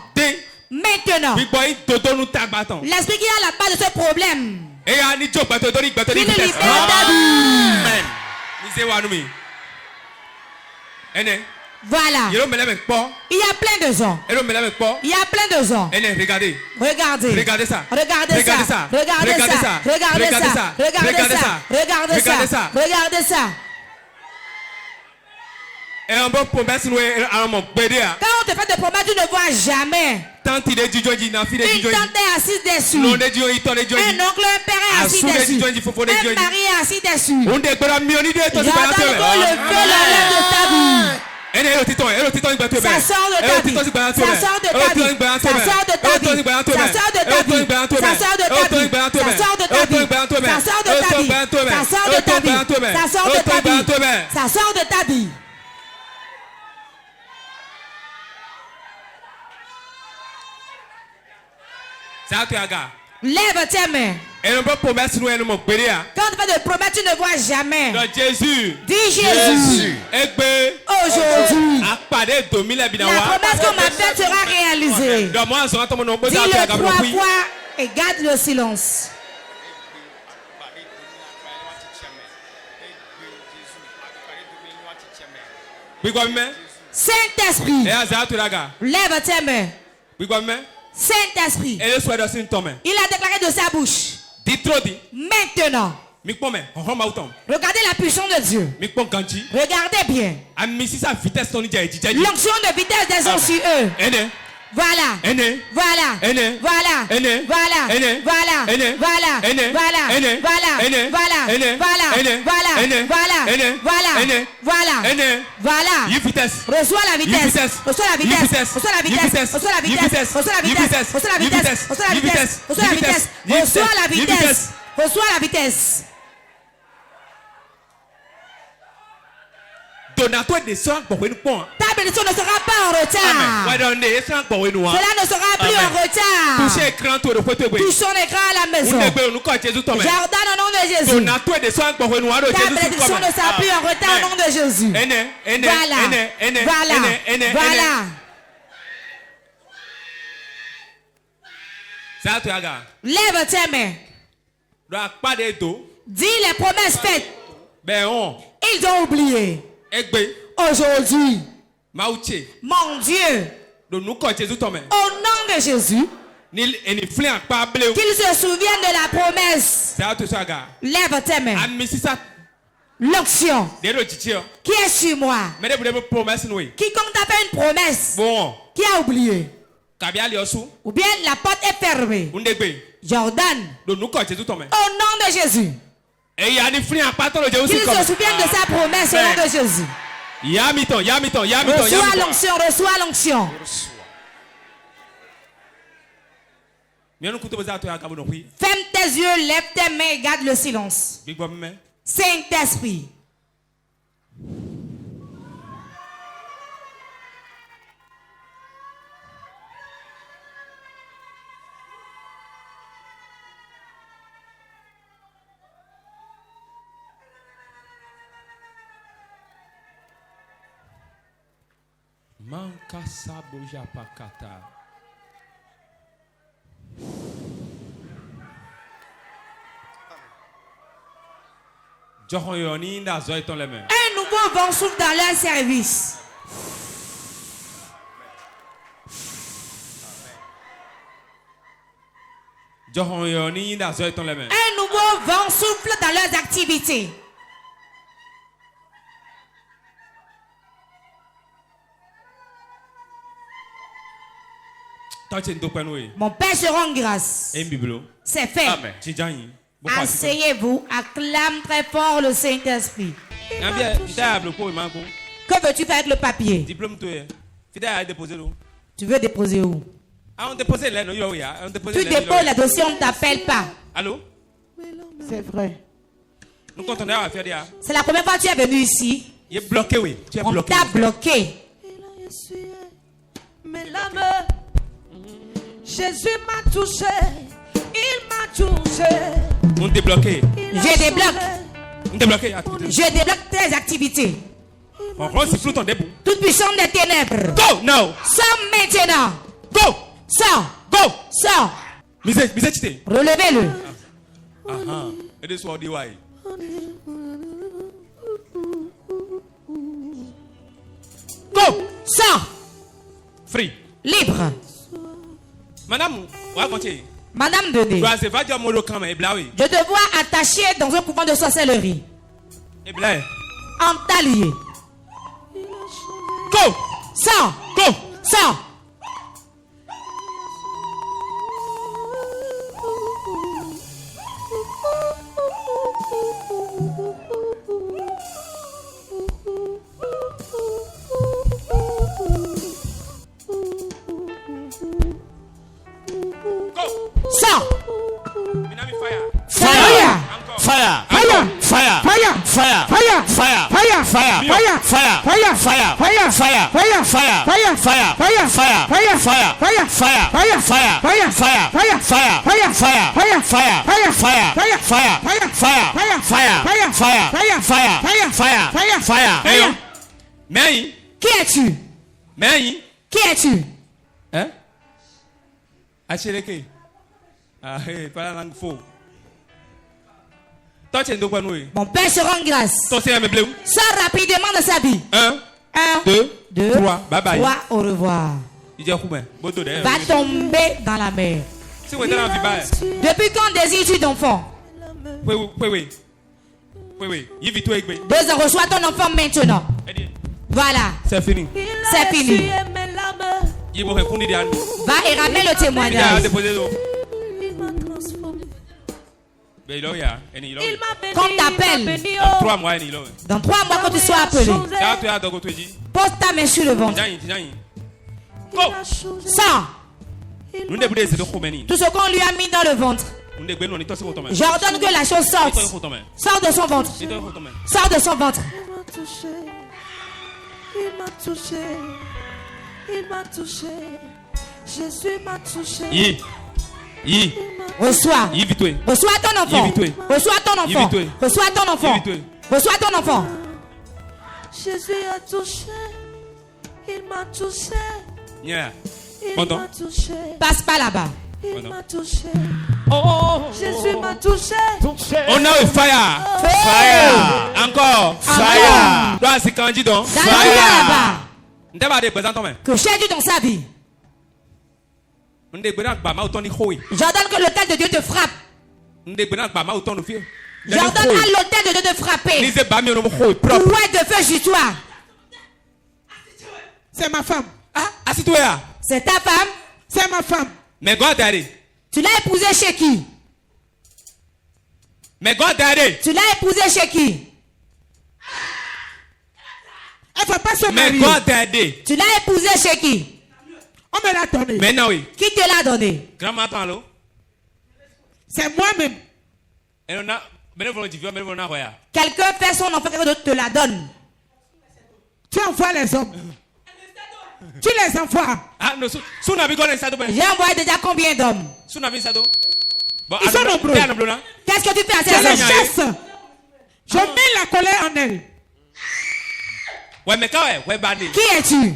l'esprit qui est à la base de ce problème, il libère ta vie. Voilà. Il y a plein de gens. Il y a plein de gens. Regardez. Regardez ça. Regardez ça. Regardez ça. Regardez ça. Regardez ça. Regardez ça. Regardez ça. Quand on te fait des promesses, tu ne vois jamais. Une tante est assise dessus. Un oncle, un père est assis dessus. Un mari est assis dessus. J'ordonne qu'on le fait le rêve de ta vie. Ça sort de ta vie. Ça sort de ta vie. Ça sort de ta vie. Ça sort de ta vie. Ça sort de ta vie. Ça sort de ta vie. Ça sort de ta vie. Ça sort de ta vie. Ça sort de ta vie. Ça sort de ta vie. Lève tes mains. Quand tu fais des promesses, tu ne vois jamais. Dis Jésus. Aujourd'hui, la promesse qu'on m'a faite sera réalisée. Dis-le 3 fois et garde le silence. Saint-Esprit, lève tes mains. Saint-Esprit, il a déclaré de sa bouche. Maintenant, regardez la puissance de Dieu. Regardez bien. L'onction de vitesse des hommes sur eux. Voilà. Voilà. Voilà. Voilà. Voilà. Voilà. Voilà. Voilà. Voilà. Voilà. Voilà. Voilà. Reçois la vitesse. Reçois la vitesse. Reçois la vitesse. Reçois la vitesse. Reçois la vitesse. Reçois la vitesse. Reçois la vitesse. Reçois la vitesse. Reçois la vitesse. Reçois la vitesse. Ta bénédiction ne sera pas en retard. Cela ne sera plus en retard. Touche son écran à la maison. Jordan au nom de Jésus. Ta bénédiction ne sera plus en retard au nom de Jésus. Voilà. Lève tes mains. Dis les promesses faites. Ils ont oublié. Aujourd'hui, mon Dieu, au nom de Jésus, qu'ils se souviennent de la promesse. Lève tes mains. L'onction qui est sur moi. Quiconque t'a fait une promesse qui a oublié, ou bien la porte est fermée. Jordan, au nom de Jésus, qu'il se souvienne de sa promesse au nom de Jésus. Reçois l'onction, reçois l'onction. Ferme tes yeux, lève tes mains et garde le silence. Saint-Esprit. Un nouveau vent souffle dans leur service. Un nouveau vent souffle dans leurs activités. Mon Père se rend grâce. C'est fait. Asseyez-vous, acclame très fort le Saint-Esprit. Que veux-tu faire avec le papier? Tu veux déposer où? Tu déposes le dossier, on ne t'appelle pas. Allô? C'est vrai. C'est la première fois que tu es venu ici. On t'a bloqué. Mais l'âme, Jésus m'a touché. Il m'a touché. On débloqué. Je débloque. Je débloque tes activités. Toute puissance des ténèbres. Go now. Sors maintenant. Go. Sors. Go. Sors. Relevez-le. Go. Sors. Free. Libre. Madame Dené, je te vois attaché dans un couvent de sorcellerie. En talier. Go. Sors. Go. Sors. Sors. Fire! Qui es-tu? Qui es-tu? Hein? Acheleke. Ah, pas la langue faux. Mon Père se rend grâce. Sors rapidement de sa vie. 1, 2, 3. Bye bye. 3, au revoir. Va tomber dans la mer. Depuis quand désires-tu d'enfant? Oui. 2 ans, reçois ton enfant maintenant. Voilà. C'est fini. C'est fini. Va et ramène le témoignage. Qu'on t'appelle. Dans 3 mois, quand tu sois appelé. Pose ta main sur le ventre. Sors. Tout ce qu'on lui a mis dans le ventre. J'ordonne que la chose sorte. Sors de son ventre. Sors de son ventre. Il m'a touché. Il m'a touché. Jésus m'a touché. Reçois. Reçois ton enfant. Reçois ton enfant. Reçois ton enfant. Reçois ton enfant. Jésus a touché. Il m'a touché. Yeah. Il m'a touché. Passe pas là-bas. Il m'a touché. Jésus m'a touché. On a fire. Fire. Encore. Fire. Toi, c'est quand dit donc. Fire. Que cherches-tu dans sa vie? J'ordonne que l'autel de Dieu te frappe. J'ordonne à l'autel de Dieu de frapper. Pouet de feu sur toi. C'est ma femme. C'est ta femme. C'est ma femme. Mais God daddy. Tu l'as épousé chez qui? Mais God daddy. Tu l'as épousé chez qui? Elle va pas se marier. Mais God daddy. Tu l'as épousé chez qui? On me l'a donné. Maintenant oui. Qui te l'a donné? Grand-maman. C'est moi-même. Quelqu'un fait son enfant, quelqu'un d'autre te la donne. Tu envoies les hommes. Tu les envoies. J'ai envoyé déjà combien d'hommes? Ils sont nombreux. Qu'est-ce que tu fais à ces hommes? Je les hommes? chasse. Je mets la colère en elle. Qui es-tu?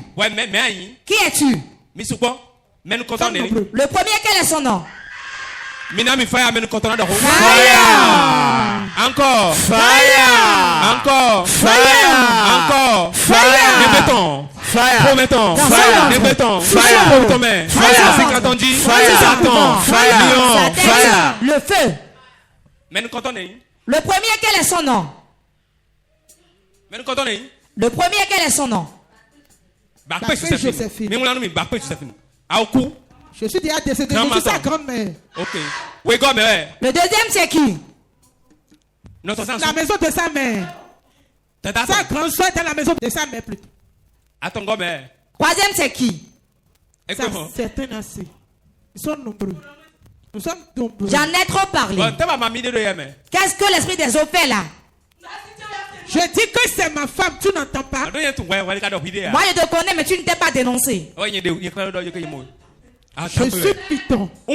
Qui es-tu? Le premier, quel est son nom? Fire. Encore. Fire. Encore. Fire. Encore. Fire. Répétons. Fire. Promettons. Fire. Répétons. Fire. Fire. Fire. C'est quand on dit Fire. Satan. Fire. Lion. Sa tête, Fire. le feu. Le premier, quel est son nom? Le premier, quel est son nom? Joséphine. Je suis déjà décédé. Je suis sa grand-mère. Ok. Le deuxième, c'est qui? La maison de sa mère. Sa grande soeur est dans la maison de sa mère plutôt. Troisième, c'est qui? Certains assez. Ils sont nombreux. Nous sommes nombreux. J'en ai trop parlé. Qu'est-ce que l'esprit des eaux fait là? Je dis que c'est ma femme, tu n'entends pas? Moi je te connais, mais tu ne t'es pas dénoncé. Je suis Python. Je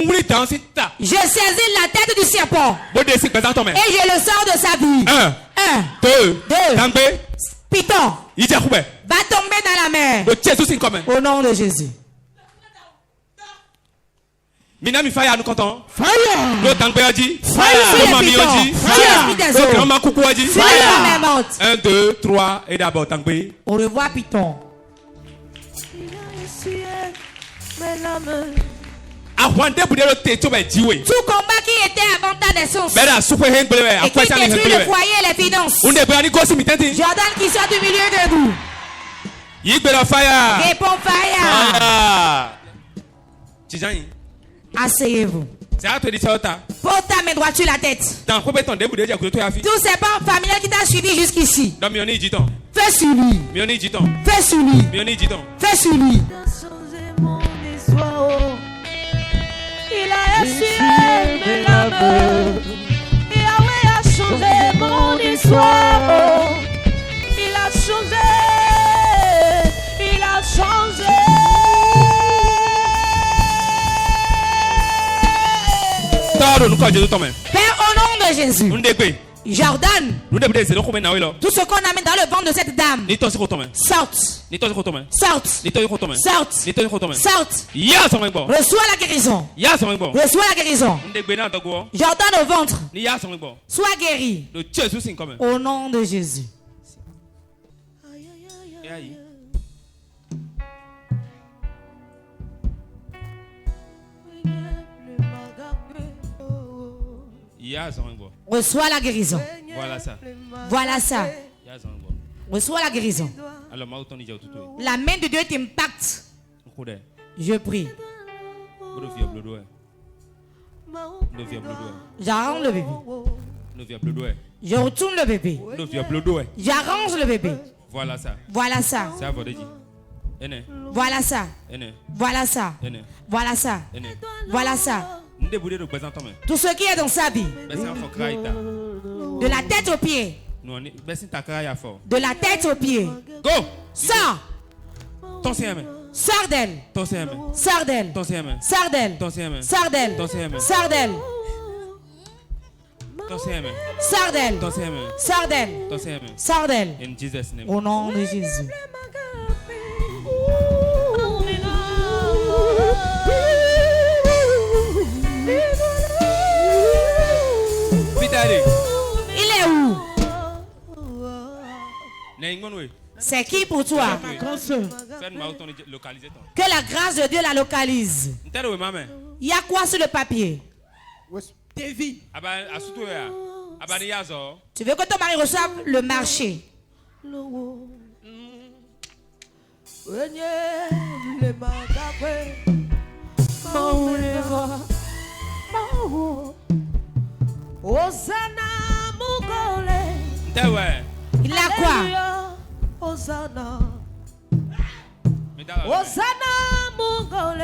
saisis la tête du serpent et je le sors de sa vie. 1, 2, Python va tomber dans la mer au nom de Jésus. Minami Fire, nous comptons. Fire. L'autre Fire. Fire. 1, 2, 3 et d'abord Tangbe. Au revoir Python. Tout combat qui était avant ta naissance et qui détruit le foyer et les finances, Jordan qui sort du milieu de vous. Répond Fire. Asseyez-vous. Pose ta main droite sur la tête. Tous ces parents familiaux qui t'ont suivi jusqu'ici. Fais sur lui. Fais sur lui. Fais sur lui. Il a essuyé mes larmes. Yahweh a changé mon histoire. Il a changé. Il a changé. Père, au nom de Jésus, Jordan, tout ce qu'on a mis dans le ventre de cette dame, sorte. Reçois la guérison. Reçois la guérison. Jordan au ventre, sois guéri. Au nom de Jésus. Reçois la guérison. Voilà ça. Reçois la guérison. La main de Dieu t'impacte. Je prie. J'arrange le bébé. Je retourne le bébé. J'arrange le bébé. Voilà ça. Voilà ça. Voilà ça. Voilà ça. Voilà ça. Voilà ça. Tout ce qui est dans sa vie, de la tête aux pieds, de la tête aux pieds, Sors. Ton CM. Sors d'elle. Ton CM. Sors d'elle. Ton CM. Sors d'elle. Ton CM. Sors d'elle. Ton CM. Sors d'elle. Ton CM. Sors d'elle. Ton CM. Sors d'elle. Ton CM. Sors d'elle. In Jesus' name. Au nom de Jésus. Il est où? C'est qui pour toi? Que la grâce de Dieu la localise. Il y a quoi sur le papier? Tu veux que ton mari reçoive le marché? Il a quoi? Hosanna. Hosanna Mungole.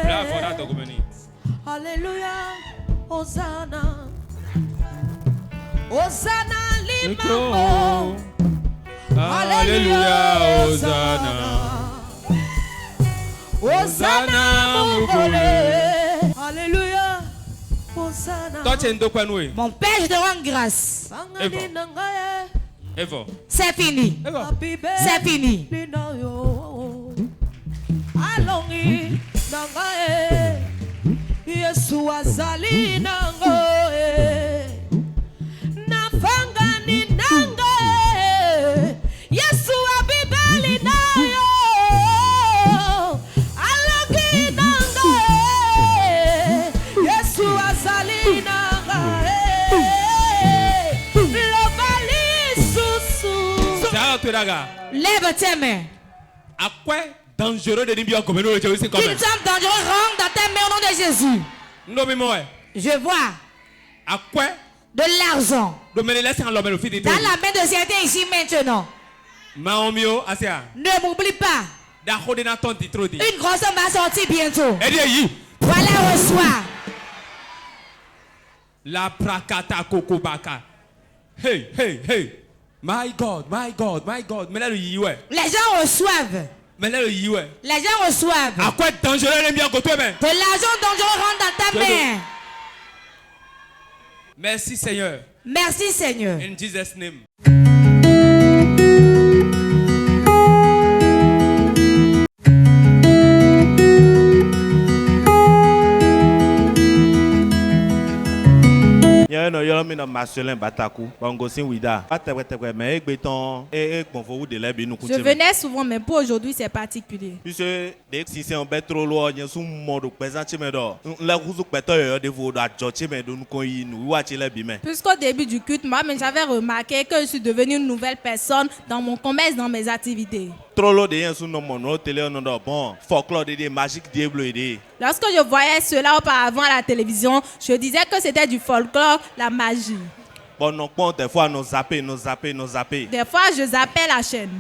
Alléluia. Hosanna. Hosanna Limambo. Alléluia. Hosanna. Hosanna Mungole. Alléluia. Hosanna. Mon Père, je te rends grâce. C'est fini. C'est fini. Alongi nangae Yesu azali nangoe nafangani nangae Yesu abibali nayo alongi nangae Yesu azali nangae lobali susu. Lève tes mains. À quoi dangereux de dire comme nous Qu'une femme dangereuse rentre dans tes mains au nom de Jésus. Je vois à quoi de l'argent dans la main de certains ici maintenant. Ne m'oublie pas. Une grosse somme va sortir bientôt. Voilà, reçois. La prakata kokobaka. Hey, hey, hey. My God, my God, my God. Les gens reçoivent. Les gens reçoivent. À quoi dangereux de l'argent dangereux rentre dans ta main. Merci Seigneur. Merci Seigneur. In Jesus' name. Je venais souvent, mais pour aujourd'hui, c'est particulier. Puisqu'au début du culte, moi, j'avais remarqué que je suis devenue une nouvelle personne dans mon commerce, dans mes activités. Lorsque je voyais cela auparavant à la télévision, je disais que c'était du folklore, la magie. Des fois, je zappais la chaîne.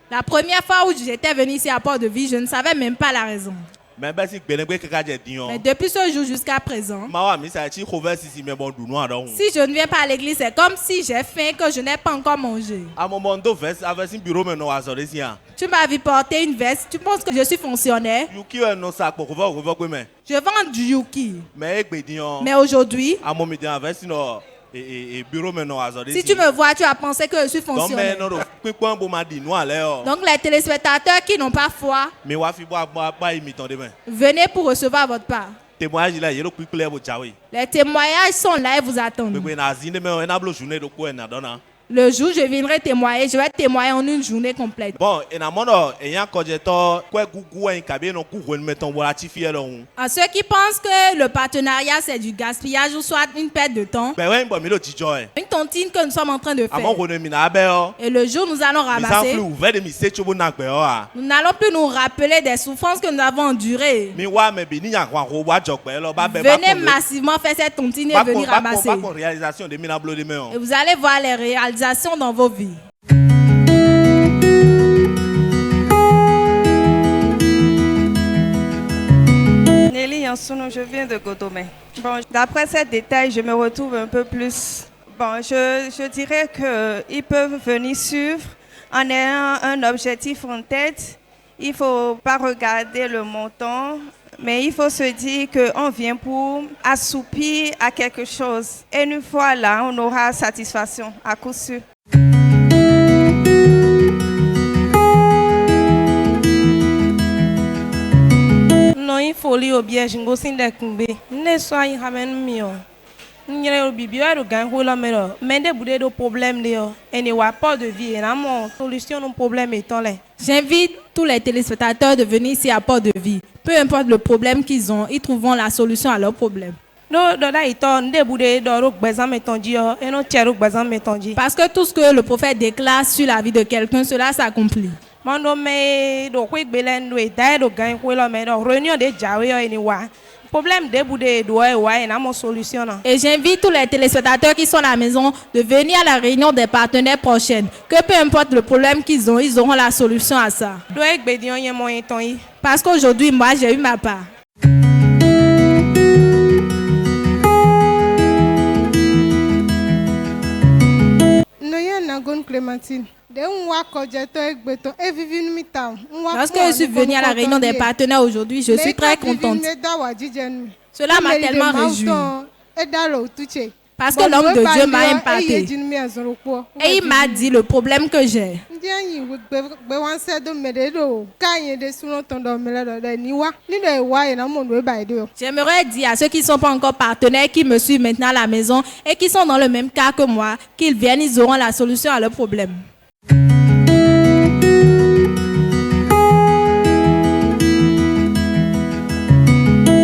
La première fois où j'étais venu ici à Port-de-Vie, je ne savais même pas la raison. Mais depuis ce jour jusqu'à présent, si je ne viens pas à l'église, c'est comme si j'ai faim que je n'ai pas encore mangé. Tu m'as vu porter une veste, tu penses que je suis fonctionnaire? Je vends du Yuki. Mais aujourd'hui, si tu me vois, tu as pensé que je suis fonctionnaire. Donc les téléspectateurs qui n'ont pas foi, venez pour recevoir votre part. Les témoignages sont là et vous attendent. Le jour où je viendrai témoigner, je vais témoigner en une journée complète. En ceux qui pensent que le partenariat c'est du gaspillage ou soit une perte de temps, une tontine que nous sommes en train de faire. Et le jour où nous allons ramasser, nous n'allons plus nous rappeler des souffrances que nous avons endurées. Venez massivement faire cette tontine et venir ramasser. Et vous allez voir les réalisations dans vos vies. Nelly Yansounou, je viens de Godomé. Bon, d'après ces détails, je me retrouve un peu plus Bon, je dirais qu'ils peuvent venir suivre en ayant un objectif en tête. Il ne faut pas regarder le montant, mais il faut se dire qu'on vient pour assoupir à quelque chose. Et une fois là, on aura satisfaction à coup sûr. Non, il faut lire au bien, je ne sais pas si mieux. J'invite tous les téléspectateurs de venir ici à Port de Vie. Peu importe le problème qu'ils ont, ils trouveront la solution à leur problème. Parce que tout ce que le prophète déclare sur la vie de quelqu'un, cela s'accomplit. Et j'invite tous les téléspectateurs qui sont à la maison de venir à la réunion des partenaires prochaine. Que peu importe le problème qu'ils ont, ils auront la solution à ça. Parce qu'aujourd'hui, moi, j'ai eu ma part. Clémentine. Lorsque je suis venue à la réunion des partenaires aujourd'hui, je suis très contente. Cela m'a tellement réjoui. Parce que l'homme de Dieu m'a impacté. Et il m'a dit le problème que j'ai. J'aimerais dire à ceux qui ne sont pas encore partenaires, qui me suivent maintenant à la maison et qui sont dans le même cas que moi, qu'ils viennent, ils auront la solution à leur problème.